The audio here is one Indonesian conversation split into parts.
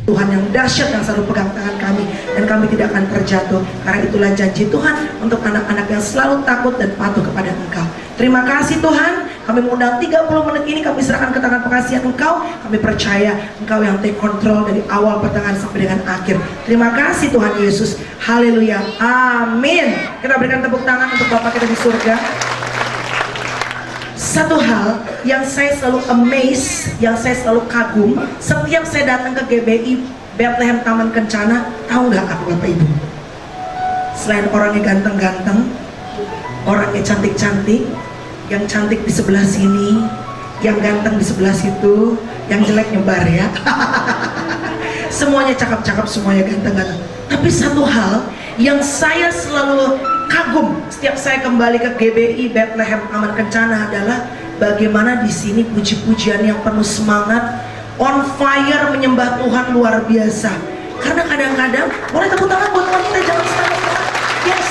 Tuhan yang dahsyat yang selalu pegang tangan kami, dan kami tidak akan terjatuh. Karena itulah janji Tuhan untuk anak-anak yang selalu takut dan patuh kepada Engkau. Terima kasih Tuhan, kami mengundang 30 menit ini kami serahkan ke tangan pengasihan Engkau. Kami percaya Engkau yang take control dari awal, pertengahan sampai dengan akhir. Terima kasih Tuhan Yesus. Haleluya, amin. Kita berikan tepuk tangan untuk Bapa kita di surga. Satu hal yang saya selalu amazed, yang saya selalu kagum, setiap saya datang ke GBI Bethlehem Taman Kencana, tahu nggak apa Bapak Ibu? Selain orangnya ganteng-ganteng, orangnya cantik-cantik, yang cantik di sebelah sini, yang ganteng di sebelah situ, yang jelek nyebar ya. Semuanya cakep-cakep, semuanya ganteng-ganteng. Tapi satu hal yang saya selalu kagum setiap saya kembali ke GBI Bethlehem Taman Kencana adalah bagaimana di sini puji-pujian yang penuh semangat, on fire, menyembah Tuhan luar biasa. Karena kadang-kadang, boleh tepuk tangan buat Tuhan kita, jangan setengah. Yes.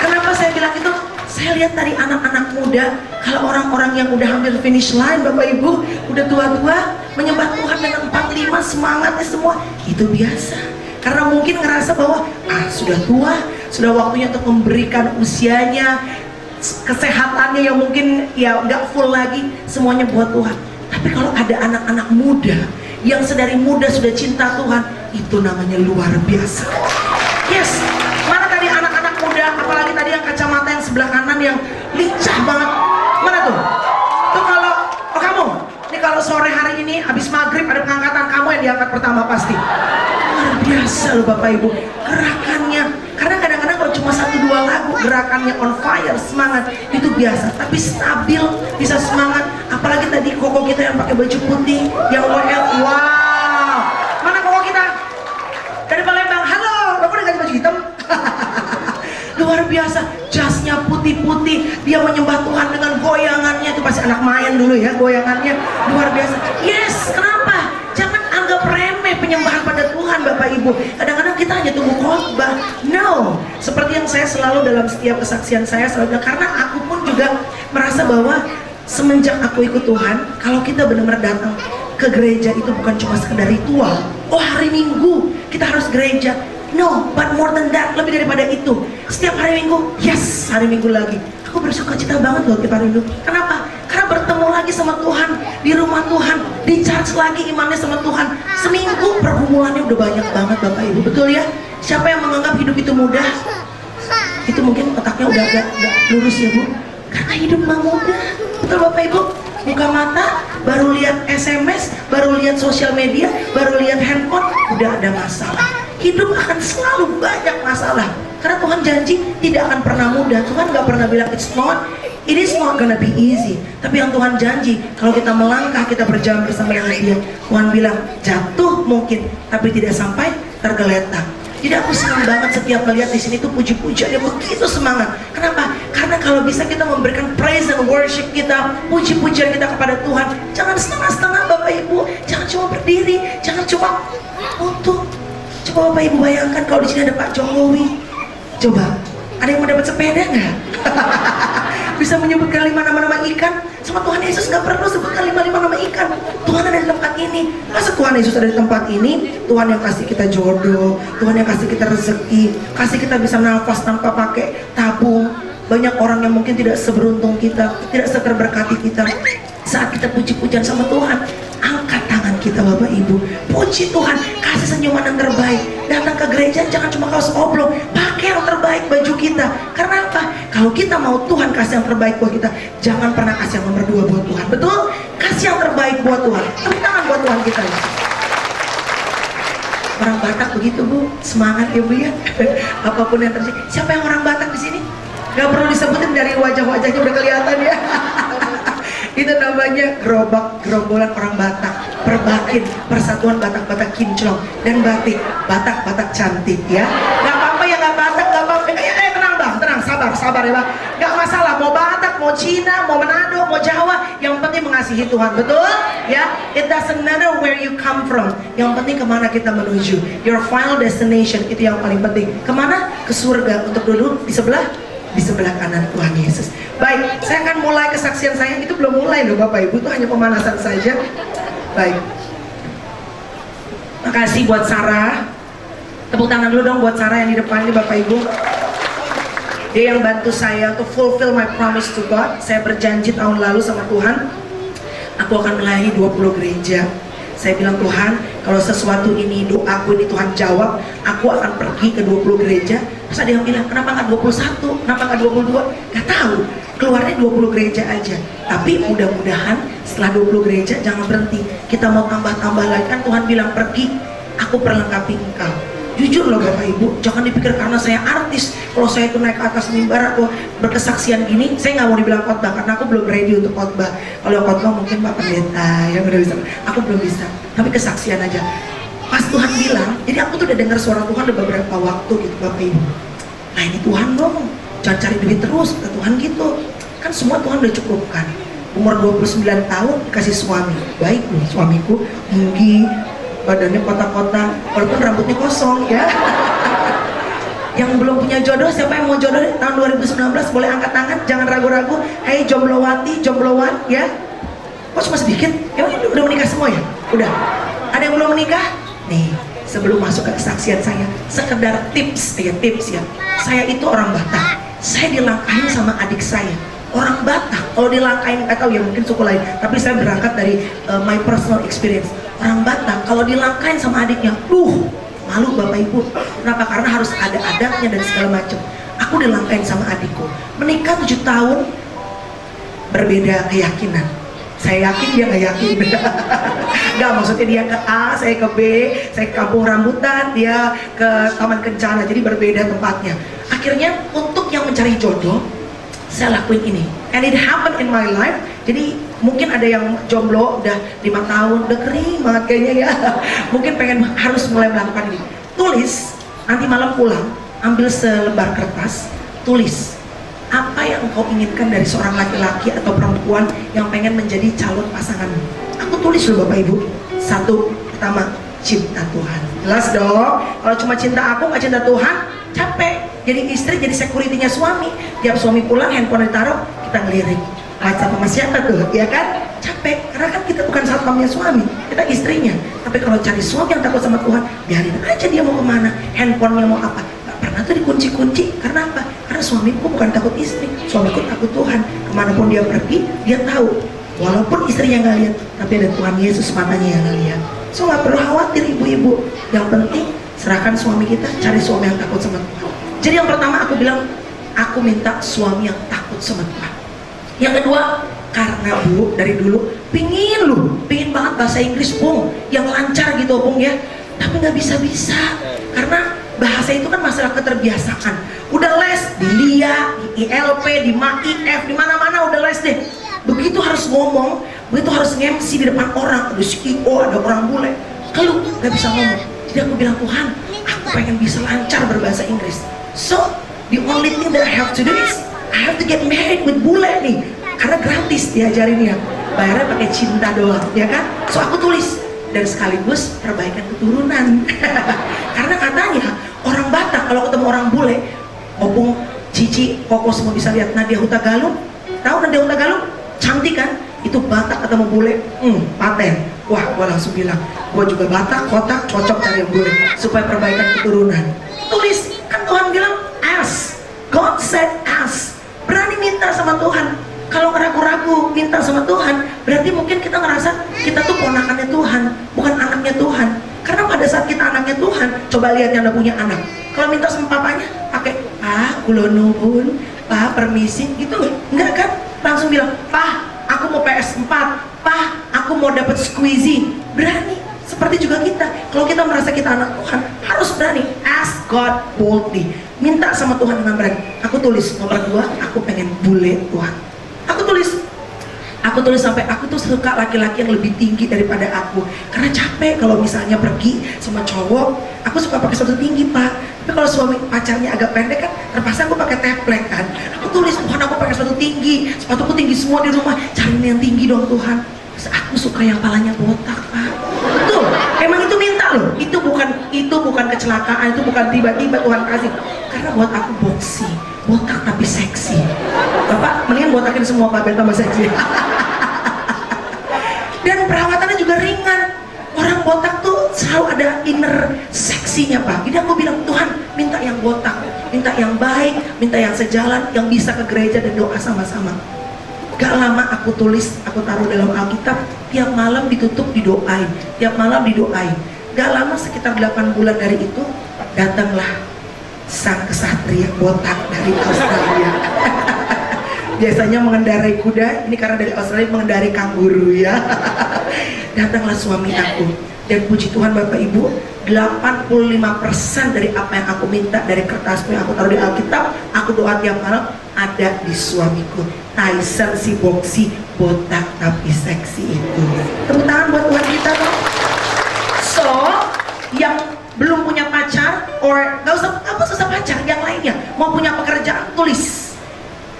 Kenapa saya bilang itu? Saya lihat dari anak-anak muda, kalau orang-orang yang udah hampir finish line, Bapak Ibu, udah tua-tua, menyembah Tuhan dengan 45 semangatnya semua, itu biasa. Karena mungkin ngerasa bahwa sudah tua, sudah waktunya untuk memberikan usianya, kesehatannya yang mungkin ya nggak full lagi, semuanya buat Tuhan. Tapi kalau ada anak-anak muda yang sedari muda sudah cinta Tuhan, itu namanya luar biasa. Yes, mana tadi anak-anak muda, apalagi tadi yang kacamata yang sebelah kanan yang lincah banget, mana tuh? Tuh kalau, kamu, ini kalau sore hari ini habis maghrib ada pengangkatan, kamu yang diangkat pertama pasti. Luar biasa loh Bapak Ibu, gerakannya. Karena kadang-kadang kalau cuma 1-2 lagu, gerakannya on fire, semangat, itu biasa. Tapi stabil, bisa semangat. Apalagi tadi koko kita yang pakai baju putih, yang WL, wow. Mana koko kita? Dari Palembang, halo, kamu udah ganti baju hitam? Luar biasa, jasnya putih-putih, dia menyembah Tuhan dengan goyangannya. Itu pasti anak main dulu ya, goyangannya luar biasa. Yes, kenapa? Jangan anggap remeh penyembahan pada Tuhan Bapak Ibu. Kadang-kadang kita hanya tunggu khotbah. No, seperti yang saya selalu dalam setiap kesaksian saya selalu bilang, karena aku pun juga merasa bahwa semenjak aku ikut Tuhan, kalau kita benar-benar datang ke gereja itu bukan cuma sekedar ritual. Oh, hari Minggu kita harus gereja. No, but more than that, lebih daripada itu. Setiap hari Minggu, yes, hari Minggu lagi. Aku bersuka cita banget loh tiap hari Minggu. Kenapa? Karena bertemu lagi sama Tuhan, di rumah Tuhan, di charge lagi imannya sama Tuhan. Seminggu pergumulannya udah banyak banget Bapak Ibu, betul ya? Siapa yang menganggap hidup itu mudah? Itu mungkin otaknya udah agak lurus ya Bu. Karena hidup mah mudah, betul Bapak Ibu? Buka mata, baru lihat SMS, baru lihat sosial media, baru lihat handphone, udah ada masalah. Hidup akan selalu banyak masalah. Karena Tuhan janji tidak akan pernah mudah. Tuhan gak pernah bilang it is not gonna be easy. Tapi yang Tuhan janji, kalau kita melangkah, kita berjalan bersama dengan Dia, Tuhan bilang jatuh mungkin, tapi tidak sampai tergeletak. Jadi aku senang banget setiap melihat di sini tuh puji-pujian yang begitu semangat. Kenapa? Karena kalau bisa kita memberikan praise and worship kita, puji-pujian kita kepada Tuhan, jangan setengah-setengah Bapak Ibu, jangan cuma berdiri, jangan cuma untuk. Coba Bapak Ibu bayangkan kalau di sini ada Pak Jokowi. Coba, ada yang mau dapat sepeda nggak? Bisa menyebutkan 5 nama-nama ikan. Sama Tuhan Yesus nggak perlu sebutkan 5 nama ikan. Tuhan ada di tempat ini. Masa Tuhan Yesus ada di tempat ini? Tuhan yang kasih kita jodoh, Tuhan yang kasih kita rezeki, kasih kita bisa nafas tanpa pakai tabung. Banyak orang yang mungkin tidak seberuntung kita, tidak seterberkati kita. Saat kita puji-pujian sama Tuhan, angkat tangan kita Bapak Ibu, puji Tuhan, kasih senyuman yang terbaik. Datang ke gereja jangan cuma kaos oblong, pakai yang terbaik baju kita. Karena apa? Kalau kita mau Tuhan kasih yang terbaik buat kita, jangan pernah kasih yang nomor 2 buat Tuhan. Betul? Kasih yang terbaik buat Tuhan. Tepuk tangan buat Tuhan kita ya. Orang Batak begitu Bu, semangat ya Bu ya. Apapun yang terjadi. Siapa yang orang Batak di sini? Gak perlu disebutin, dari wajah-wajahnya udah kelihatan ya. Itu namanya gerombolan orang Batak, Perbakin, Persatuan Batak-Batak Kinclong dan Batik, Batak-Batak cantik ya. Gak apa-apa ya, gak Batak, gak apa-apa. Tenang Bang, tenang, sabar ya Bang. Gak masalah, mau Batak, mau Cina, mau Manado, mau Jawa, yang penting mengasihi Tuhan, betul? Ya, it doesn't matter where you come from. Yang penting kemana kita menuju. Your final destination, itu yang paling penting. Kemana? Ke surga. Untuk dulu di sebelah kanan Tuhan Yesus. Baik, saya akan mulai kesaksian saya. Itu belum mulai loh Bapak Ibu, itu hanya pemanasan saja. Baik. Makasih buat Sarah. Tepuk tangan dulu dong buat Sarah yang di depan ini Bapak Ibu. Dia yang bantu saya to fulfill my promise to God. Saya berjanji tahun lalu sama Tuhan, aku akan melayani 20 gereja. Saya bilang, Tuhan, kalau sesuatu ini doaku ini Tuhan jawab, aku akan pergi ke 20 gereja. Terus ada yang bilang, kenapa nggak 21? Kenapa nggak 22? Gak tahu, keluarnya 20 gereja aja. Tapi mudah-mudahan setelah 20 gereja jangan berhenti. Kita mau tambah-tambah lagi, kan Tuhan bilang pergi, aku perlengkapi engkau. Jujur loh Bapak Ibu, jangan dipikir karena saya artis, kalau saya itu naik ke atas mimbar atau berkesaksian gini, saya nggak mau dibilang khotbah karena aku belum ready untuk khotbah. Kalau khotbah mungkin Pak Pendeta yang udah bisa, aku belum bisa. Tapi kesaksian aja. Pas Tuhan bilang, jadi aku tuh udah dengar suara Tuhan udah beberapa waktu gitu Bapak Ibu. Nah ini Tuhan dong, jangan cari duit terus, kata Tuhan gitu. Kan semua Tuhan udah cukupkan. Umur 29 tahun dikasih suami, baik nih suamiku, tinggi, badannya kotak-kotak, walaupun rambutnya kosong ya. Yang belum punya jodoh, siapa yang mau jodoh tahun 2019 boleh angkat tangan, jangan ragu-ragu. Hai jomblowati, jomblowan ya. Kok cuma sedikit? Emang udah menikah semua ya? Udah. Ada yang belum menikah? Nih, sebelum masuk ke kesaksian saya, sekedar tips ya. Saya itu orang Batak. Saya dilangkahin sama adik saya. Orang Batak, kalau dilangkahin, nggak tahu ya mungkin suku lain, tapi saya berangkat dari my personal experience. Orang Batak kalau dilangkain sama adiknya, malu Bapak Ibu. Kenapa? Karena harus ada adatnya dan segala macam. Aku dilangkain sama adikku, menikah 7 tahun, berbeda keyakinan. Saya yakin dia nggak yakin. Nggak, maksudnya dia ke A, saya ke B, saya ke Kampung Rambutan, dia ke Taman Kencana, jadi berbeda tempatnya. Akhirnya untuk yang mencari jodoh, saya lakuin ini, and it happened in my life. Jadi mungkin ada yang jomblo udah 5 tahun, udah kering banget kayaknya ya. Mungkin pengen harus mulai melakukan ini. Tulis, nanti malam pulang, ambil selembar kertas, tulis apa yang engkau inginkan dari seorang laki-laki atau perempuan yang pengen menjadi calon pasanganmu. Aku tulis loh Bapak Ibu. 1, pertama, cinta Tuhan. Jelas dong, kalau cuma cinta aku nggak cinta Tuhan, capek. Jadi istri jadi security-nya suami. Tiap suami pulang handphone ditaruh, kita ngelirik. WhatsApp sama siapa tuh, ya kan? Capek, karena kan kita bukan satpamnya suami, kita istrinya. Tapi kalau cari suami yang takut sama Tuhan, biarin aja dia mau kemana, handphonenya mau apa. Gak pernah tuh dikunci-kunci, karena apa? Karena suamiku bukan takut istri, suamiku takut Tuhan. Kemanapun dia pergi, dia tahu. Walaupun istrinya nggak lihat, tapi ada Tuhan Yesus matanya yang ngelihat. So nggak perlu khawatir ibu-ibu. Yang penting serahkan suami kita, cari suami yang takut sama Tuhan. Jadi yang pertama aku bilang, aku minta suami yang takut sama Tuhan. Yang kedua, karena Bu dari dulu pingin banget bahasa Inggris Bung, yang lancar gitu Bung ya, tapi nggak bisa-bisa karena bahasa itu kan masalah keterbiasaan. Udah les di LIA, di ILP, di MAIF, di mana-mana udah les deh. Begitu harus ngomong, begitu harus nge-MC di depan orang, ada CEO, ada orang bule, kalau nggak bisa ngomong. Jadi aku bilang, Tuhan, aku pengen bisa lancar berbahasa Inggris. So the only thing that I have to do is I have to get married with bule nih, karena gratis diajarinnya, bayarnya pakai cinta doang, ya kan? So aku tulis dan sekaligus perbaikan keturunan. Karena katanya orang Batak kalau ketemu orang bule, Opung, Cici, Koko semua bisa lihat Nadia Hutagalung. Tahu Nadia Hutagalung? Cantik kan? Itu Batak ketemu bule, paten. Wah, gua langsung bilang, gua juga Batak, kotak, cocok cari yang bule supaya perbaikan keturunan. Tulis, kan Tuhan bilang ask. God said ask. Berani minta sama Tuhan. Kalau ragu-ragu minta sama Tuhan, berarti mungkin kita ngerasa kita tuh ponakannya Tuhan, bukan anaknya Tuhan. Karena pada saat kita anaknya Tuhan, coba lihat yang udah punya anak. Kalau minta sama papanya, pakai Pak, kula nuwun, Pak permisi, gitu loh. Enggak kan? Langsung bilang, Pak, aku mau PS4, Pak, aku mau dapat squeezy. Berani. Seperti juga kita, kalau kita merasa kita anak Tuhan, harus berani. Ask God boldly. Minta sama Tuhan dengan berani. Aku tulis nomor 2, aku pengen bule Tuhan. Aku tulis sampai aku tuh suka laki-laki yang lebih tinggi daripada aku. Karena capek kalau misalnya pergi sama cowok, aku suka pakai sepatu tinggi Pak. Tapi kalau suami pacarnya agak pendek kan, terpaksa aku pakai teplek kan. Aku tulis, Tuhan aku pakai sepatu tinggi, sepatuku tinggi semua di rumah. Cariin yang tinggi dong Tuhan. Terus aku suka yang palanya botak Pak. Tuh, emang itu minta loh. Itu bukan kecelakaan, itu bukan tiba-tiba Tuhan kasih. Karena buat aku boxy, botak tapi seksi. Bapak mendingan botakin semua Pak biar tambah seksi. Dan perawatannya juga ringan. Orang botak tuh selalu ada inner seksinya Pak. Jadi aku bilang, Tuhan minta yang botak, minta yang baik, minta yang sejalan, yang bisa ke gereja dan doa sama-sama. Gak lama aku tulis, aku taruh dalam Alkitab, tiap malam ditutup didoain, tiap malam didoain. Gak lama sekitar 8 bulan dari itu, datanglah sang kesatria botak dari Australia. Biasanya mengendarai kuda, ini karena dari Australia mengendarai kanguru ya. Datanglah suami aku, dan puji Tuhan Bapak Ibu, 85% dari apa yang aku minta, dari kertasku yang aku taruh di Alkitab, aku doa tiap malam, ada di suamiku. Tyson si boksi botak tapi seksi itu. Tepuk tangan buat Tuhan kita dong. So, yang belum punya pacar, or gak usah apa susah pacar, yang lainnya mau punya pekerjaan, tulis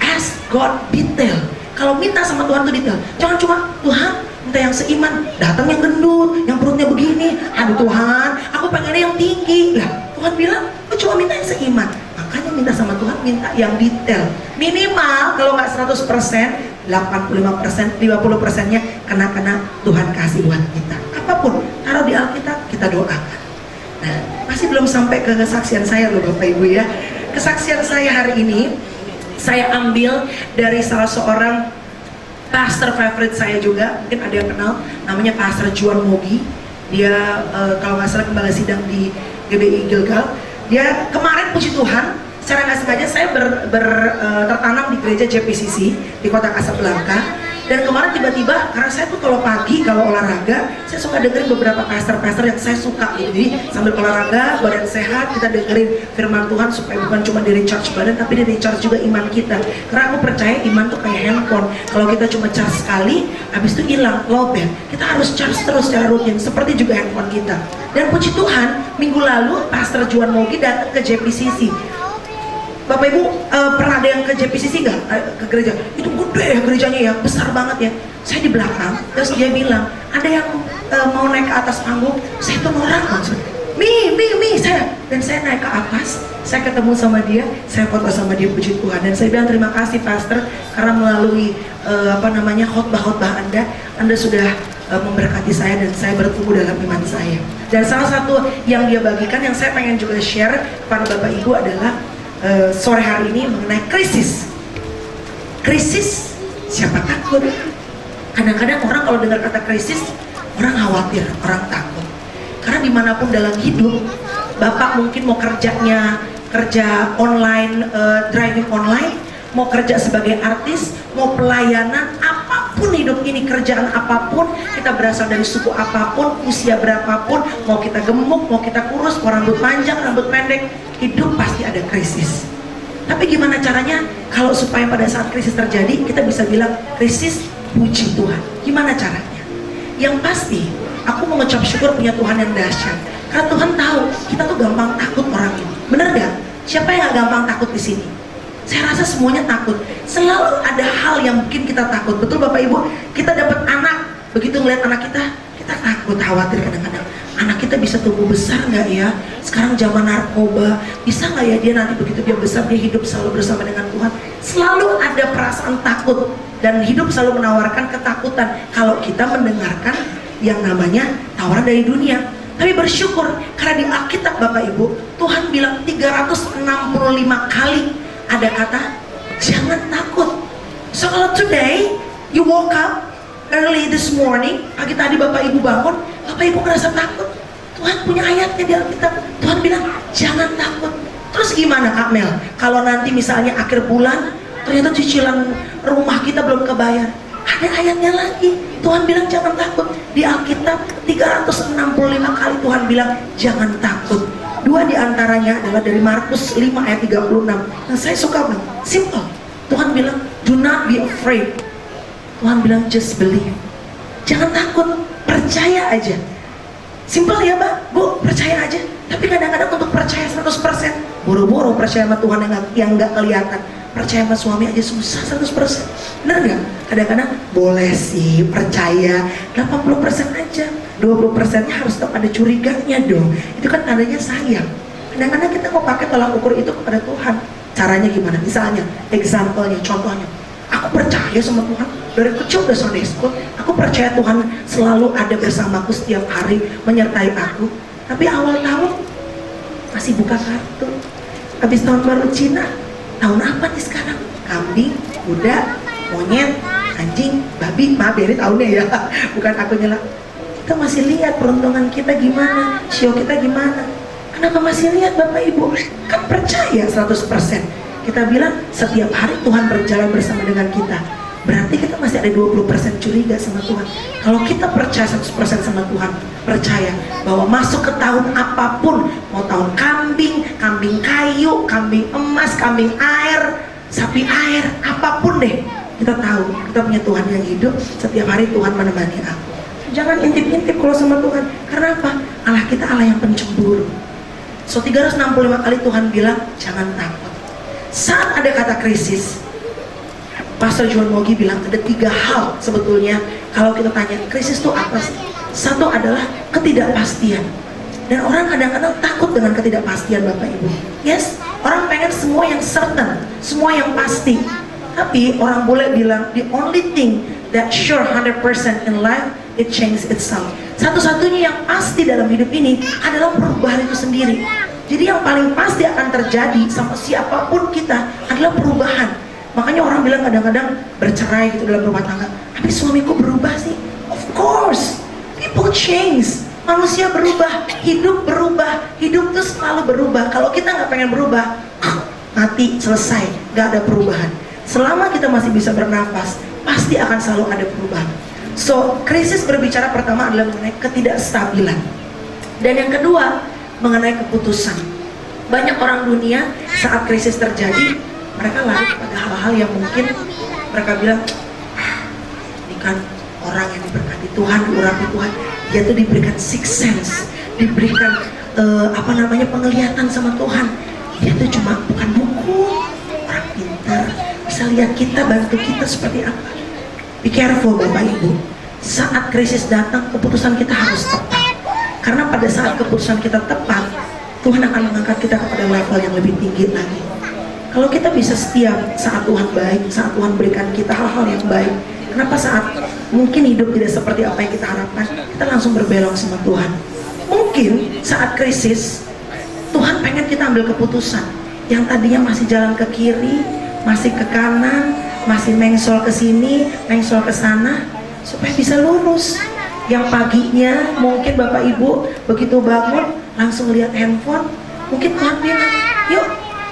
ask God detail. Kalau minta sama Tuhan tuh detail, jangan cuma Tuhan minta yang seiman, datang yang gendut, yang perutnya begini. Aduh Tuhan, aku pengennya yang tinggi. Lah Tuhan bilang, aku cuma minta yang seiman. Makanya minta sama Tuhan, minta yang detail. Minimal kalau nggak 100%, 85%, 50%-nya kena Tuhan kasih buat kita. Apapun, taruh di Alkitab, kita doakan. Nah, masih belum sampai ke kesaksian saya loh Bapak Ibu ya. Kesaksian saya hari ini, saya ambil dari salah seorang pastor favorite saya juga, mungkin ada yang kenal, namanya Pastor Juan Mogi. Dia kalau nggak salah gembala sidang di GBI Gilgal. Dia kemarin puji Tuhan, secara nggak sengaja saya tertanam di gereja JPCC di kota Casablanca. Dan kemarin tiba-tiba, karena saya tuh kalau pagi, kalau olahraga, saya suka dengerin beberapa pastor-pastor yang saya suka gitu. Jadi sambil olahraga, badan sehat, kita dengerin firman Tuhan supaya bukan cuma dari charge badan, tapi dari charge juga iman kita. Karena aku percaya iman tuh kayak handphone. Kalau kita cuma charge sekali, habis itu hilang, lowbat. Kita harus charge terus secara rutin, seperti juga handphone kita. Dan puji Tuhan, minggu lalu Pastor Juan Mogi datang ke JPCC. Bapak Ibu pernah ada yang ke JPCC nggak? Ke gereja? Itu gede ya gerejanya ya, besar banget ya. Saya di belakang, terus dia bilang, ada yang mau naik ke atas panggung. Saya tuh norak langsung, Mi, saya. Dan saya naik ke atas, saya ketemu sama dia, saya foto sama dia, puji Tuhan. Dan saya bilang terima kasih Pastor, karena melalui khotbah-khotbah Anda sudah memberkati saya dan saya bertumbuh dalam iman saya. Dan salah satu yang dia bagikan, yang saya pengen juga share kepada Bapak Ibu adalah sore hari ini mengenai krisis. Krisis, siapa takut? Kadang-kadang orang kalau dengar kata krisis, orang khawatir, orang takut. Karena dimanapun dalam hidup, Bapak mungkin mau kerja online, driving online, mau kerja sebagai artis, mau pelayanan, apapun hidup ini, kerjaan apapun, kita berasal dari suku apapun, usia berapapun, mau kita gemuk, mau kita kurus, mau rambut panjang, rambut pendek, hidup pasti ada krisis. Tapi gimana caranya kalau supaya pada saat krisis terjadi kita bisa bilang krisis, puji Tuhan? Gimana caranya? Yang pasti aku mengucap syukur punya Tuhan yang dahsyat. Karena Tuhan tahu kita tuh gampang takut orang ini. Bener gak? Siapa yang gak gampang takut di sini? Saya rasa semuanya takut. Selalu ada hal yang bikin kita takut. Betul Bapak Ibu? Kita dapat anak, begitu ngeliat anak kita takut, khawatir kadang-kadang. Anak kita bisa tumbuh besar nggak ya? Sekarang zaman narkoba, bisa nggak ya dia nanti begitu dia besar, dia hidup selalu bersama dengan Tuhan? Selalu ada perasaan takut, dan hidup selalu menawarkan ketakutan kalau kita mendengarkan yang namanya tawaran dari dunia. Tapi bersyukur karena di Alkitab Bapak Ibu, Tuhan bilang 365 kali ada kata jangan takut. So kalau today you woke up early this morning, pagi tadi Bapak Ibu bangun, Bapak Ibu merasa takut, Tuhan punya ayatnya di Alkitab. Tuhan bilang jangan takut. Terus gimana Kak Mel kalau nanti misalnya akhir bulan ternyata cicilan rumah kita belum kebayar? Ada ayatnya lagi, Tuhan bilang jangan takut. Di Alkitab 365 kali Tuhan bilang jangan takut. Dua diantaranya adalah dari Markus 5 ayat 36. Nah saya suka banget, simple. Tuhan bilang do not be afraid. Tuhan bilang just believe. Jangan takut, percaya aja. Simple ya Mbak, Bu, percaya aja. Tapi kadang-kadang untuk percaya 100%, buru-buru percaya sama Tuhan yang nggak kelihatan. Percaya sama suami aja susah 100%. Bener nggak? Kadang-kadang boleh sih percaya 80% aja. 20%-nya harus tetap ada curiganya dong. Itu kan tandanya sayang. Kadang-kadang kita mau pakai tolak ukur itu kepada Tuhan. Caranya gimana? Misalnya, example-nya, contohnya, aku percaya sama Tuhan. Dari kecil udah Sunday school, aku percaya Tuhan selalu ada bersamaku setiap hari, menyertai aku. Tapi awal tahun masih buka kartu. Habis tahun baru Cina, tahun apa nih sekarang? Kambing, kuda, monyet, anjing, babi. Maaf ya, ini tahunnya ya, bukan aku nyela. Kita masih lihat peruntungan kita gimana, show kita gimana. Kenapa masih lihat Bapak Ibu? Kan percaya 100%. Kita bilang setiap hari Tuhan berjalan bersama dengan kita. Berarti kita masih ada 20% curiga sama Tuhan. Kalau kita percaya 100% sama Tuhan, percaya bahwa masuk ke tahun apapun, mau tahun kambing, kambing kayu, kambing emas, kambing air, sapi air, apapun deh, kita tahu kita punya Tuhan yang hidup. Setiap hari Tuhan menemani aku. Jangan intip-intip kalau sama Tuhan. Karena apa? Allah kita Allah yang pencemburu. So 365 kali Tuhan bilang jangan takut. Saat ada kata krisis, Pastor John Mogi bilang ada 3 hal sebetulnya kalau kita tanya krisis itu apa sih? Satu adalah ketidakpastian. Dan orang kadang-kadang takut dengan ketidakpastian Bapak Ibu. Yes, orang pengen semua yang certain, semua yang pasti. Tapi orang boleh bilang the only thing that sure 100% in life, it changes itself. Satu-satunya yang pasti dalam hidup ini adalah perubahan itu sendiri. Jadi yang paling pasti akan terjadi sama siapapun kita adalah perubahan. Makanya orang bilang kadang-kadang bercerai gitu dalam rumah tangga, tapi suamiku berubah sih. Of course, people change. Manusia berubah, hidup berubah, hidup tuh selalu berubah. Kalau kita nggak pengen berubah, mati, selesai, nggak ada perubahan. Selama kita masih bisa bernafas, pasti akan selalu ada perubahan. So, krisis berbicara pertama adalah mengenai ketidakstabilan. Dan yang kedua, mengenai keputusan. Banyak orang dunia saat krisis terjadi, mereka lari pada hal-hal yang mungkin mereka bilang, ini kan orang yang diberkati Tuhan, diurapi Tuhan, dia tuh diberikan sixth sense, diberikan penglihatan sama Tuhan. Dia tuh cuma bukan buku, orang pintar, bisa lihat kita, bantu kita seperti apa. Be careful Bapak Ibu. Saat krisis datang, keputusan kita harus tepat. Karena pada saat keputusan kita tepat, Tuhan akan mengangkat kita kepada level yang lebih tinggi lagi. Kalau kita bisa setia saat Tuhan baik, saat Tuhan berikan kita hal-hal yang baik, kenapa saat mungkin hidup tidak seperti apa yang kita harapkan, kita langsung berbelok sama Tuhan? Mungkin saat krisis, Tuhan pengen kita ambil keputusan yang tadinya masih jalan ke kiri, masih ke kanan, masih mengsol ke sini, mengsol ke sana, supaya bisa lurus. Yang paginya mungkin Bapak Ibu begitu bangun langsung lihat handphone, mungkin Tuhan bilang, yuk,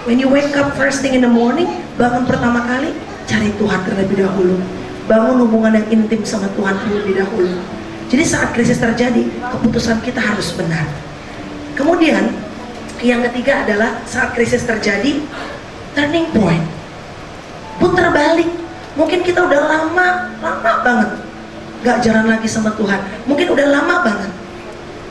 when you wake up first thing in the morning, bangun pertama kali, cari Tuhan terlebih dahulu. Bangun hubungan yang intim sama Tuhan terlebih dahulu. Jadi saat krisis terjadi, keputusan kita harus benar. Kemudian, yang ketiga adalah saat krisis terjadi, turning point. Putar balik. Mungkin kita udah lama banget gak jalan lagi sama Tuhan. Mungkin udah lama banget.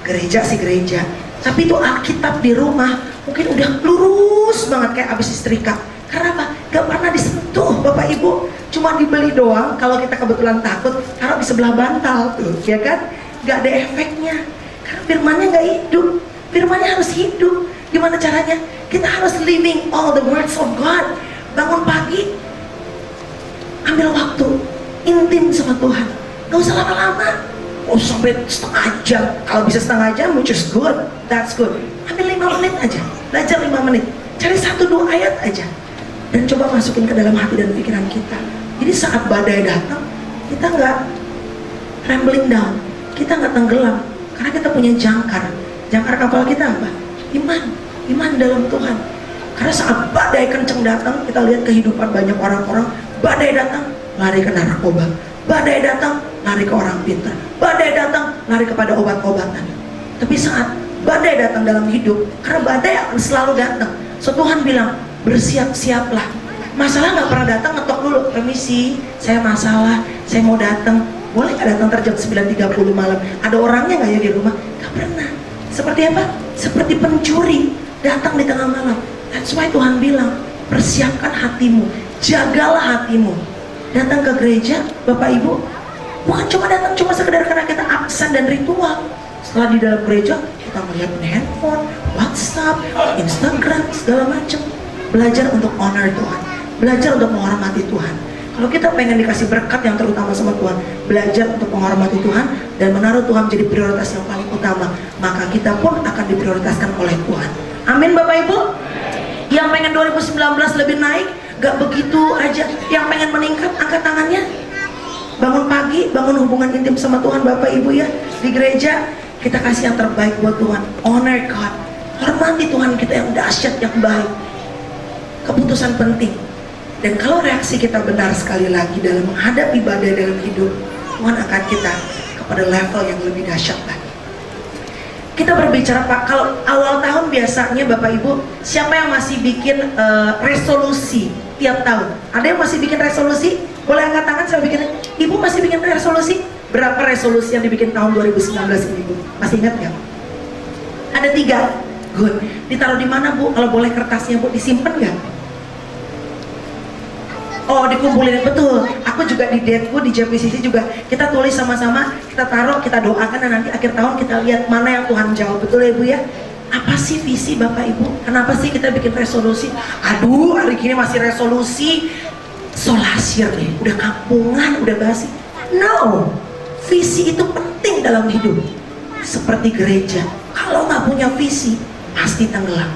Gereja sih gereja, tapi itu Alkitab di rumah mungkin udah lurus banget kayak abis istrika. Karena apa? Gak pernah disentuh Bapak Ibu. Cuma dibeli doang. Kalau kita kebetulan takut, taruh di sebelah bantal tuh, ya kan? Gak ada efeknya. Karena firmannya gak hidup. Firmannya harus hidup. Gimana caranya? Kita harus living all the words of God. Bangun pagi, ambil waktu intim sama Tuhan. Gak usah lama-lama. Oh sampai setengah jam. Kalau bisa setengah jam, which is good, that's good. Ambil 5 menit aja. Belajar 5 menit. Cari 1-2 ayat aja. Dan coba masukin ke dalam hati dan pikiran kita. Jadi saat badai datang, kita nggak trembling down, kita nggak tenggelam, karena kita punya jangkar. Jangkar kapal kita apa? Iman dalam Tuhan. Karena saat badai kenceng datang, kita lihat kehidupan banyak orang-orang. Badai datang, lari ke narkoba. Badai datang, lari ke orang pintar. Badai datang, lari kepada obat-obatan. Tapi saat badai datang dalam hidup, karena badai akan selalu datang. So Tuhan bilang, bersiap-siaplah. Masalah nggak pernah datang, ngetok dulu, permisi, saya masalah, saya mau datang. Boleh nggak datang jam 9.30 malam? Ada orangnya nggak ya di rumah? Nggak pernah. Seperti apa? Seperti pencuri datang di tengah malam. That's why Tuhan bilang, persiapkan hatimu, jagalah hatimu. Datang ke gereja, Bapak Ibu, bukan cuma datang cuma sekedar karena kita absen dan ritual. Setelah di dalam gereja, kita melihat handphone, WhatsApp, Instagram, segala macam. Belajar untuk honor Tuhan, belajar untuk menghormati Tuhan. Kalau kita pengen dikasih berkat yang terutama sama Tuhan, belajar untuk menghormati Tuhan dan menaruh Tuhan menjadi prioritas yang paling utama, maka kita pun akan diprioritaskan oleh Tuhan. Amin Bapak Ibu. Yang pengen 2019 lebih naik, gak begitu aja. Yang pengen meningkat, angkat tangannya. Bangun pagi, bangun hubungan intim sama Tuhan Bapak Ibu ya. Di gereja, kita kasih yang terbaik buat Tuhan. Honor God. Hormati Tuhan kita yang dahsyat, yang baik. Keputusan penting. Dan kalau reaksi kita benar sekali lagi dalam menghadapi badai dalam hidup, Tuhan angkat kita kepada level yang lebih dahsyat lagi. Kita berbicara Pak, kalau awal tahun biasanya Bapak Ibu, siapa yang masih bikin resolusi tiap tahun? Ada yang masih bikin resolusi? Boleh angkat tangan saya bikin. Ibu masih bikin resolusi? Berapa resolusi yang dibikin tahun 2019 ini Bu? Masih ingat nggak? Ada 3. Good. Ditaruh di mana Bu? Kalau boleh kertasnya Bu disimpan nggak? Oh, dikumpulin, betul. Aku juga di dateku di JPCC juga kita tulis sama-sama, kita taruh, kita doakan, dan nanti akhir tahun kita lihat mana yang Tuhan jawab. Betul ya Bu ya? Apa sih visi Bapak Ibu? Kenapa sih kita bikin resolusi? Aduh, hari ini masih resolusi solasir nih, udah kampungan, udah basi. No, visi itu penting dalam hidup. Seperti gereja, kalau nggak punya visi pasti tenggelam.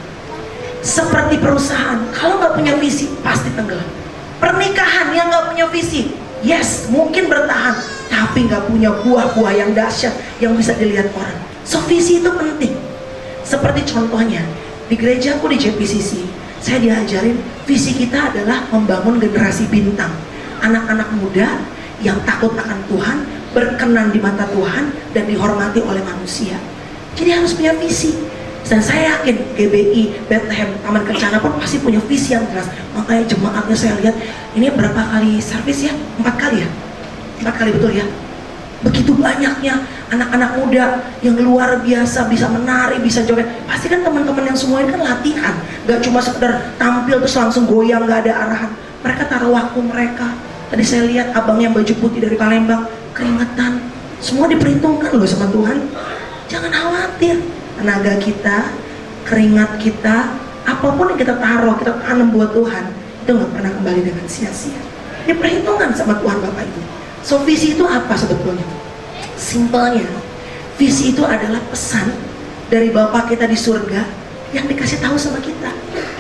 Seperti perusahaan, kalau nggak punya visi pasti tenggelam. Pernikahan yang nggak punya visi, yes, mungkin bertahan, tapi nggak punya buah-buah yang dahsyat yang bisa dilihat orang. So visi itu penting. Seperti contohnya di gerejaku di JPCC, saya diajarin visi kita adalah membangun generasi bintang, anak-anak muda yang takut akan Tuhan, berkenan di mata Tuhan, dan dihormati oleh manusia. Jadi harus punya visi. Dan saya yakin GBI, Bethlehem, Taman Kencana pun pasti punya visi yang jelas. Makanya jemaatnya saya lihat, ini berapa kali servis ya? 4 kali ya? 4 kali betul ya? Begitu banyaknya anak-anak muda yang luar biasa, bisa menari, bisa joget. Pasti kan teman-teman yang semua ini kan latihan, gak cuma sekedar tampil terus langsung goyang, gak ada arahan. Mereka taruh waktu mereka. Tadi saya lihat abang yang baju putih dari Palembang, keringetan, semua diperhitungkan loh sama Tuhan. Jangan khawatir. Tenaga kita, keringat kita, apapun yang kita taruh, kita tanam buat Tuhan, itu nggak pernah kembali dengan sia-sia. Diperhitungkan sama Tuhan Bapak Ibu. So visi itu apa sebetulnya? Simpelnya, visi itu adalah pesan dari Bapa kita di surga yang dikasih tahu sama kita.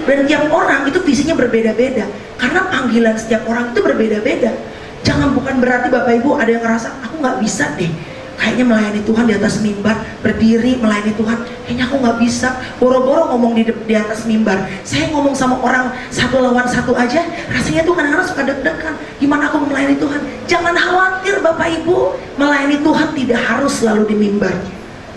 Dan tiap orang itu visinya berbeda-beda, karena panggilan setiap orang itu berbeda-beda. Jangan bukan berarti Bapak Ibu ada yang ngerasa aku nggak bisa deh, kayaknya melayani Tuhan di atas mimbar, berdiri melayani Tuhan, kayaknya aku nggak bisa. Boro-boro ngomong di atas mimbar, saya ngomong sama orang 1 lawan 1 aja, rasanya tuh kadang-kadang suka deg-degan. Gimana aku melayani Tuhan? Jangan khawatir Bapak Ibu, melayani Tuhan tidak harus selalu di mimbar,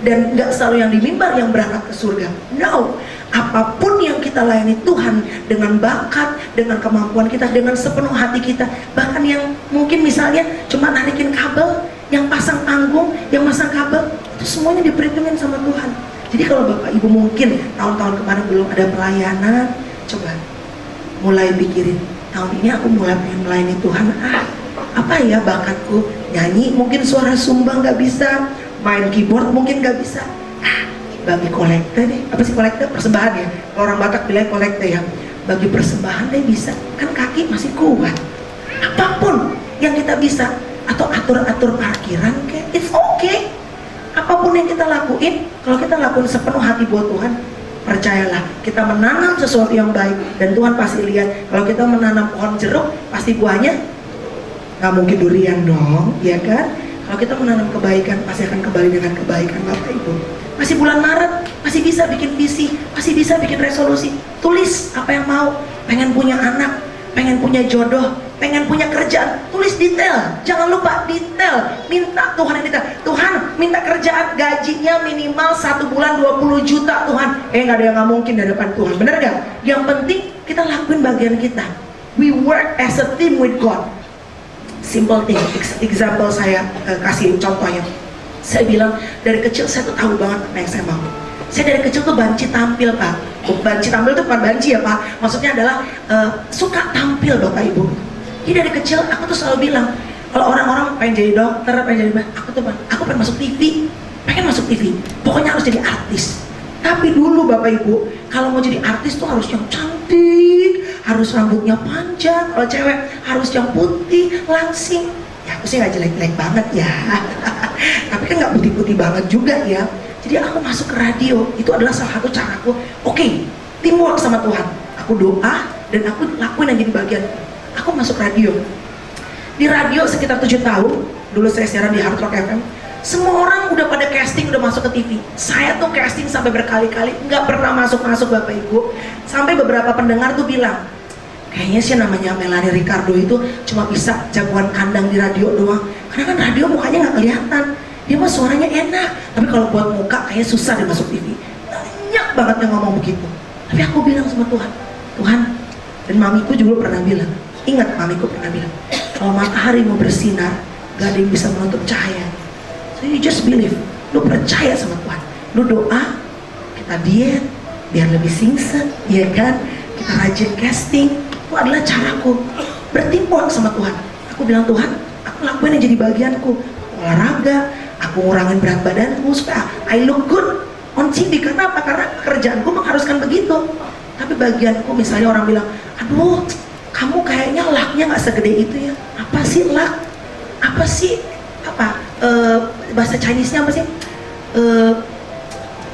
dan nggak selalu yang di mimbar yang berangkat ke surga. No, apapun yang kita layani Tuhan dengan bakat, dengan kemampuan kita, dengan sepenuh hati kita, bahkan yang mungkin misalnya cuma narikin kabel, yang pasang tanggung, yang masang kabel, itu semuanya diperhitungin sama Tuhan. Jadi kalau Bapak Ibu mungkin tahun-tahun kemarin belum ada pelayanan, coba mulai pikirin, tahun ini aku mulai pengen melayani Tuhan. Apa ya bakatku? Nyanyi mungkin suara sumbang gak bisa, main keyboard mungkin gak bisa. Bagi kolekte deh, apa sih kolekte? Persembahan ya, kalau orang Batak bilang kolekte ya. Bagi persembahan deh bisa, kan kaki masih kuat. Apapun yang kita bisa, atau atur-atur parkiran kayak it's okay. Apapun yang kita lakuin, kalau kita lakuin sepenuh hati buat Tuhan, percayalah kita menanam sesuatu yang baik, dan Tuhan pasti lihat. Kalau kita menanam pohon jeruk, pasti buahnya nggak mungkin durian dong, ya kan? Kalau kita menanam kebaikan, pasti akan kembali dengan kebaikan Bapak Ibu. Masih bulan Maret, masih bisa bikin visi, masih bisa bikin resolusi. Tulis apa yang mau, pengen punya anak, pengen punya jodoh, pengen punya kerjaan, tulis detail. Jangan lupa detail. Minta Tuhan yang detail. Tuhan, minta kerjaan gajinya minimal 1 bulan 20 juta Tuhan. Nggak ada yang nggak mungkin di depan Tuhan, bener gak? Yang penting kita lakuin bagian kita. We work as a team with God. Simple thing. Example saya kasih contohnya. Saya bilang dari kecil saya tuh tahu banget apa yang saya mau. Saya dari kecil tuh banci tampil Pak. Banci tampil itu bukan banci ya Pak, maksudnya adalah suka tampil Bapak Ibu. Jadi dari kecil aku tuh selalu bilang, kalau orang-orang pengen jadi dokter, pengen jadi aku pengen masuk TV, pengen masuk TV, pokoknya harus jadi artis. Tapi dulu Bapak Ibu, kalau mau jadi artis tuh harus yang cantik, harus rambutnya panjang, kalau cewek harus yang putih, langsing. Ya aku sih nggak jelek-jelek banget ya, tapi kan nggak putih-putih banget juga ya. Jadi aku masuk ke radio, itu adalah salah satu caraku. Oke, teamwork sama Tuhan. Aku doa dan aku lakuin yang jadi bagian. Aku masuk radio. Di radio sekitar 7 tahun, dulu saya siaran di Hard Rock FM. Semua orang udah pada casting, udah masuk ke TV. Saya tuh casting sampai berkali-kali, nggak pernah masuk-masuk Bapak Ibu. Sampai beberapa pendengar tuh bilang, kayaknya sih namanya Melanie Ricardo itu cuma bisa jagoan kandang di radio doang. Karena kan radio mukanya nggak kelihatan. Dia mah suaranya enak, tapi kalau buat muka kayaknya susah dia masuk TV. Banyak banget yang ngomong begitu. Tapi aku bilang sama Tuhan, Tuhan, dan mamiku juga pernah bilang, ingat mamiku pernah bilang, kalau matahari mau bersinar, gak ada yang bisa menutup cahaya. So you just believe, lu percaya sama Tuhan, lu doa, kita diet, biar lebih singset, ya kan? Kita rajin casting, itu adalah caraku bertimbang sama Tuhan. Aku bilang, Tuhan, aku lakuin yang jadi bagianku, olahraga, aku ngurangin berat badanku supaya I look good on TV. Karena apa? Karena pekerjaanku mengharuskan begitu. Tapi bagianku, misalnya orang bilang, aduh, kamu kayaknya laknya nggak segede itu ya. Apa sih lak? Apa sih? Apa? Bahasa Chinese-nya apa sih?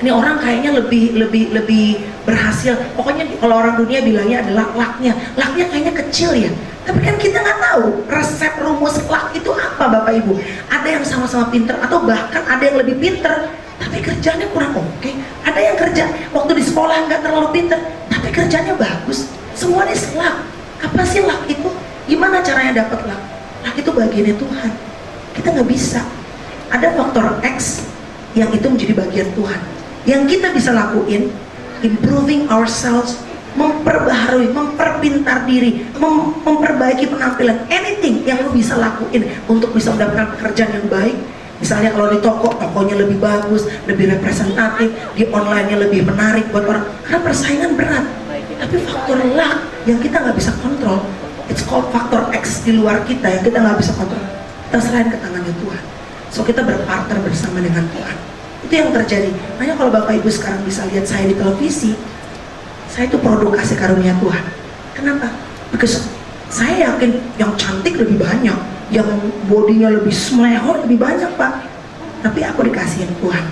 Ini orang kayaknya lebih berhasil. Pokoknya kalau orang dunia bilangnya adalah laknya. Laknya kayaknya kecil ya. Tapi kan kita nggak tahu resep rumus lak itu apa, Bapak Ibu. Ada yang sama-sama pinter atau bahkan ada yang lebih pinter, tapi kerjanya kurang oke. Ada yang kerja waktu di sekolah nggak terlalu pinter, tapi kerjanya bagus. Semuanya lak. Apa sih lak itu? Gimana caranya dapat lak? Lak itu bagiannya Tuhan. Kita nggak bisa. Ada faktor X yang itu menjadi bagian Tuhan. Yang kita bisa lakuin, improving ourselves, memperbaharui, memperpintar diri, memperbaiki penampilan. Anything yang lu bisa lakuin untuk bisa mendapatkan pekerjaan yang baik. Misalnya kalau di toko, tokonya lebih bagus, lebih representatif, di online-nya lebih menarik buat orang. Karena persaingan berat. Tapi faktor luck yang kita nggak bisa kontrol, it's called faktor X di luar kita yang kita nggak bisa kontrol. Kita serahin ke tangannya Tuhan. So kita berpartner bersama dengan Tuhan. Itu yang terjadi. Makanya kalau Bapak Ibu sekarang bisa lihat saya di televisi, saya itu produk kasih karunia Tuhan. Kenapa? Because saya yakin yang cantik lebih banyak, yang bodinya lebih smeleho lebih banyak Pak. Tapi aku dikasihin Tuhan.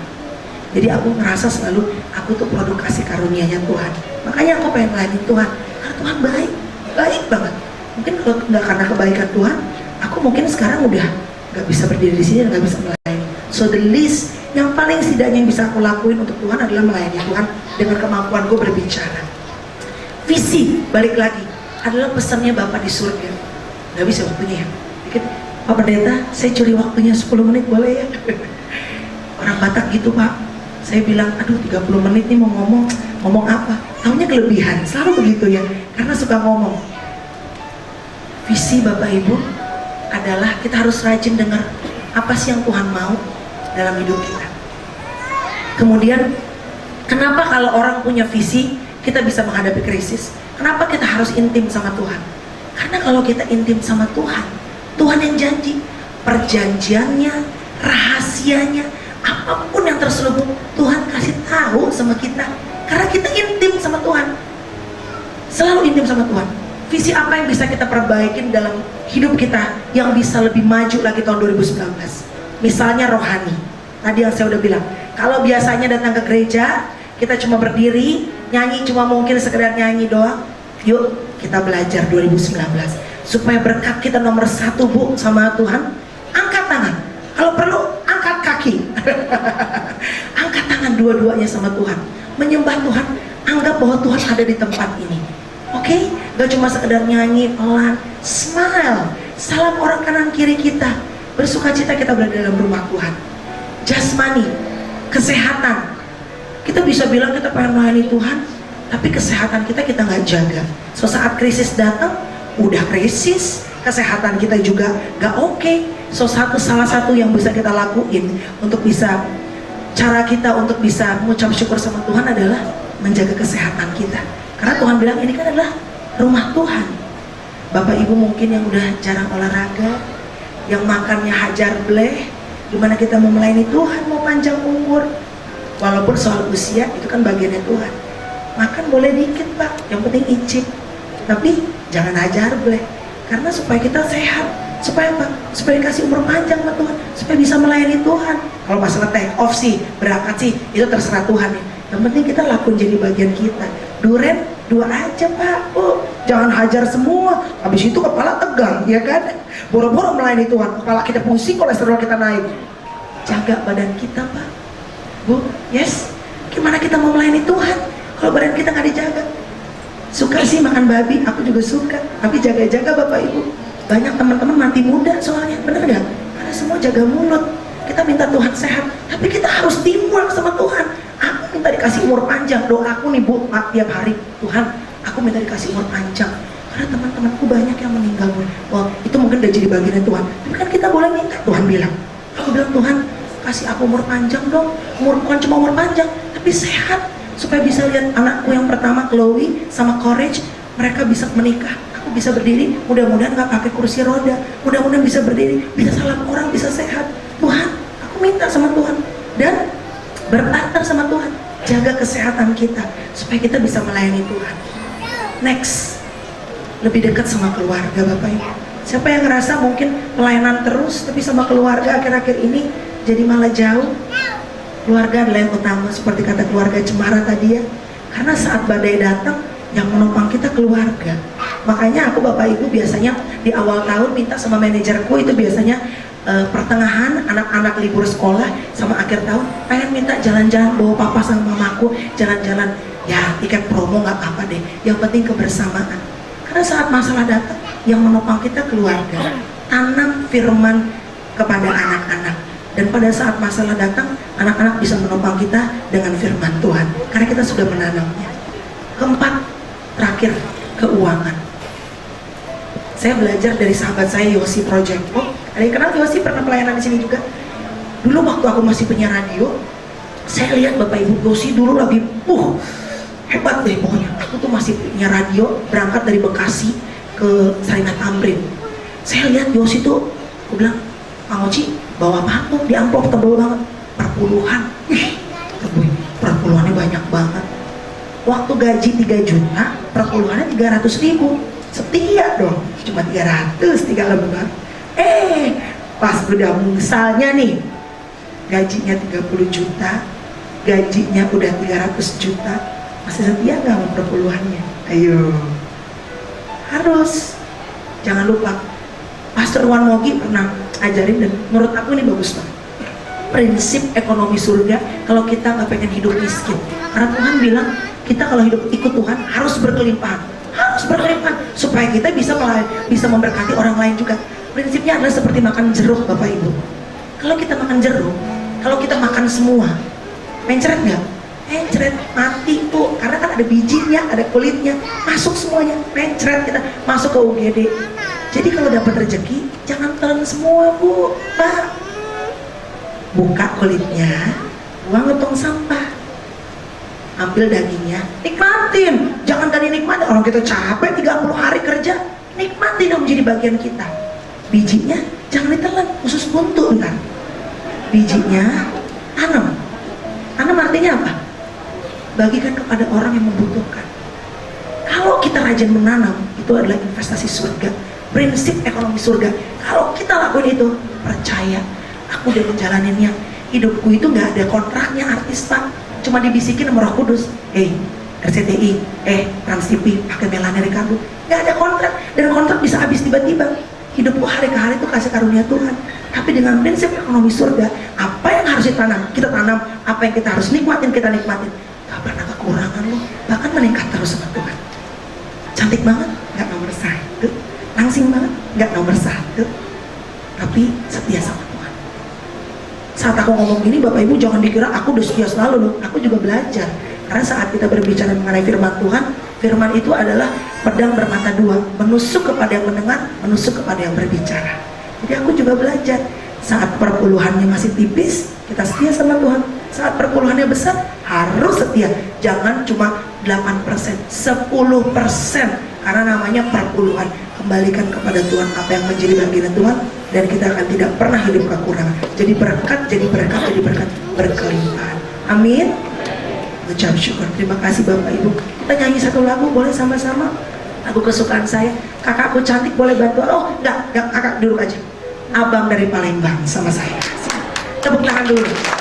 Jadi aku ngerasa selalu aku tuh produk kasih karunia-Nya Tuhan. Makanya aku pengen melayani Tuhan. Karena Tuhan baik, baik banget. Mungkin kalau nggak karena kebaikan Tuhan, aku mungkin sekarang udah nggak bisa berdiri di sini dan nggak bisa melayani. So the least yang paling setidaknya yang bisa aku lakuin untuk Tuhan adalah melayani Tuhan dengan kemampuanku berbicara. Visi, balik lagi, adalah pesannya Bapak di surga. Nggak bisa waktunya ya. Dikit, Pak Pendeta, saya curi waktunya 10 menit boleh ya? Orang Batak gitu Pak. Saya bilang, aduh 30 menit nih mau ngomong apa? Taunya kelebihan, selalu begitu ya. Karena suka ngomong. Visi Bapak Ibu adalah kita harus rajin dengar apa sih yang Tuhan mau dalam hidup kita. Kemudian, kenapa kalau orang punya visi, kita bisa menghadapi krisis? Kenapa kita harus intim sama Tuhan? Karena kalau kita intim sama Tuhan, Tuhan yang janji, perjanjiannya, rahasianya, apapun yang terselubung, Tuhan kasih tahu sama kita. Karena kita intim sama Tuhan, selalu intim sama Tuhan. Visi apa yang bisa kita perbaikin dalam hidup kita yang bisa lebih maju lagi tahun 2019? Misalnya rohani. Tadi yang saya udah bilang, kalau biasanya datang ke gereja, kita cuma berdiri, nyanyi cuma mungkin sekedar nyanyi doang. Yuk kita belajar 2019 supaya berkat kita nomor 1 Bu sama Tuhan. Angkat tangan, kalau perlu angkat kaki. Angkat tangan dua-duanya sama Tuhan, menyembah Tuhan. Anggap bahwa Tuhan ada di tempat ini. Oke, gak cuma sekedar nyanyi pelan, smile, salam orang kanan kiri kita, bersukacita kita berada dalam rumah Tuhan. Jasmani, kesehatan, kita bisa bilang kita pengen melayani Tuhan, tapi kesehatan kita nggak jaga. So saat krisis datang, udah krisis, kesehatan kita juga nggak oke. So salah satu yang bisa kita lakuin untuk bisa, cara kita untuk bisa mengucap syukur sama Tuhan adalah menjaga kesehatan kita. Karena Tuhan bilang ini kan adalah rumah Tuhan. Bapak Ibu mungkin yang udah jarang olahraga, yang makannya hajar bleh, gimana kita mau melayani Tuhan, mau panjang umur. Walaupun soal usia itu kan bagiannya Tuhan. Makan boleh dikit Pak, yang penting icip. Tapi jangan hajar bleh. Karena supaya kita sehat, supaya apa? Supaya dikasih umur panjang sama Tuhan, supaya bisa melayani Tuhan. Kalau masalah take off sih, berangkat sih, itu terserah Tuhan ya. Yang penting kita lakuin jadi bagian kita. Duren 2 aja Pak, jangan hajar semua. Habis itu kepala tegang, ya kan? Boro-boro melayani Tuhan, kepala kita pusing, kolesterol kita naik. Jaga badan kita Pak, Bu, yes. Gimana kita mau melayani Tuhan kalau badan kita nggak dijaga? Suka sih makan babi, aku juga suka. Tapi jaga-jaga Bapak Ibu. Banyak teman-teman mati muda soalnya, bener nggak? Karena semua jaga mulut. Kita minta Tuhan sehat, tapi kita harus teamwork sama Tuhan. Aku minta dikasih umur panjang. Doaku nih Bu, tiap hari, Tuhan, aku minta dikasih umur panjang. Karena teman-temanku banyak yang meninggal. Wah, itu mungkin udah jadi bagian Tuhan. Tapi kan kita boleh minta. Tuhan bilang, aku bilang Tuhan, kasih aku umur panjang dong. Bukan cuma umur panjang, tapi sehat. Supaya bisa lihat anakku yang pertama, Chloe sama Courage, mereka bisa menikah. Aku bisa berdiri, mudah-mudahan gak pakai kursi roda, mudah-mudahan bisa berdiri, bisa salam orang, bisa sehat. Tuhan, aku minta sama Tuhan dan berpartner sama Tuhan, jaga kesehatan kita supaya kita bisa melayani Tuhan. Next, lebih dekat sama keluarga Bapak Ibu. Siapa yang ngerasa mungkin pelayanan terus tapi sama keluarga akhir-akhir ini jadi malah jauh? Keluarga adalah yang utama, seperti kata keluarga Cemara tadi ya. Karena saat badai datang, yang menopang kita keluarga. Makanya aku Bapak Ibu biasanya di awal tahun minta sama manajerku, itu biasanya pertengahan anak-anak libur sekolah sama akhir tahun, pengen minta jalan-jalan bawa papa sama mamaku jalan-jalan. Ya tiket promo nggak apa-apa deh, yang penting kebersamaan. Karena saat masalah datang, yang menopang kita keluarga. Tanam firman kepada anak-anak. Dan pada saat masalah datang, anak-anak bisa menopang kita dengan firman Tuhan. Karena kita sudah menanamnya. Keempat, terakhir, keuangan. Saya belajar dari sahabat saya Yosi Project. Oh, ada yang kenal Yosi, pernah pelayanan di sini juga. Dulu waktu aku masih punya radio, saya lihat Bapak Ibu Yosi dulu lagi, hebat deh pokoknya. Aku tuh masih punya radio, berangkat dari Bekasi ke Sarinah Tamrin. Saya lihat Yosi tuh, aku bilang, Pak Oci, bawa apa tuh di amplop tebel banget, perpuluhan. Perpuluhannya banyak banget. Waktu gaji 3 juta, perpuluhannya 300.000. Setia dong, cuma 300, 3 lembar. Pas udah misalnya nih, gajinya 30 juta, gajinya udah 300 juta, masih setia nggak sama perpuluhannya? Ayo, harus. Jangan lupa, Pastor Wan Mogi pernah ajarin dan menurut aku ini bagus banget. Prinsip ekonomi surga kalau kita nggak pengen hidup miskin. Karena Tuhan bilang kita kalau hidup ikut Tuhan harus berkelimpahan, supaya kita bisa memberkati orang lain juga. Prinsipnya adalah seperti makan jeruk Bapak Ibu. Kalau kita makan jeruk, kalau kita makan semua, mencret nggak? Mencret, mati tuh. Karena kan ada bijinya, ada kulitnya, masuk semuanya, mencret, kita masuk ke UGD. Jadi kalau dapat rezeki, jangan telan semua Bu, Pak. Buka kulitnya, buang ke tong sampah. Ambil dagingnya, nikmatin. Jangan tadi nikmatin, orang kita capek 30 hari kerja, nikmatin dong menjadi bagian kita. Bijinya jangan ditelan, khusus buntu kan. Bijinya tanam. Tanam artinya apa? Bagikan kepada orang yang membutuhkan. Kalau kita rajin menanam, itu adalah investasi surga. Prinsip ekonomi surga. Kalau kita lakuin itu, percaya, aku udah menjalaninnya. Hidupku itu nggak ada kontraknya artis Pak, cuma dibisikin sama Roh Kudus. RCTI, Trans TV, pakai Melanie Ricardo, nggak ada kontrak, dan kontrak bisa habis tiba-tiba. Hidupku hari ke hari itu kasih karunia Tuhan. Tapi dengan prinsip ekonomi surga, apa yang harus ditanam, kita tanam. Apa yang kita harus nikmatin, kita nikmatin. Gak pernah kekurangan loh, bahkan meningkat terus sama Tuhan. Cantik banget, nggak nomor 1. Langsing banget, nggak nomor 1. Tapi setia sama Tuhan. Saat aku ngomong gini, Bapak Ibu jangan dikira aku udah setia selalu loh. Aku juga belajar. Karena saat kita berbicara mengenai firman Tuhan, firman itu adalah pedang bermata dua, menusuk kepada yang mendengar, menusuk kepada yang berbicara. Jadi aku juga belajar. Saat perpuluhannya masih tipis, kita setia sama Tuhan. Saat perpuluhannya besar, harus setia. Jangan cuma 8%, 10%. Karena namanya perpuluhan. Kembalikan kepada Tuhan apa yang menjadi bagian Tuhan, dan kita akan tidak pernah hidup kekurangan. Jadi berkat, jadi berkat, jadi berkat, berkelimpahan. Amin. Ucap syukur. Terima kasih Bapak Ibu. Kita nyanyi satu lagu, boleh sama-sama? Lagu kesukaan saya, kakakku cantik boleh bantu? Oh enggak, kakak duduk aja. Abang dari Palembang sama saya. Tepuk tangan dulu.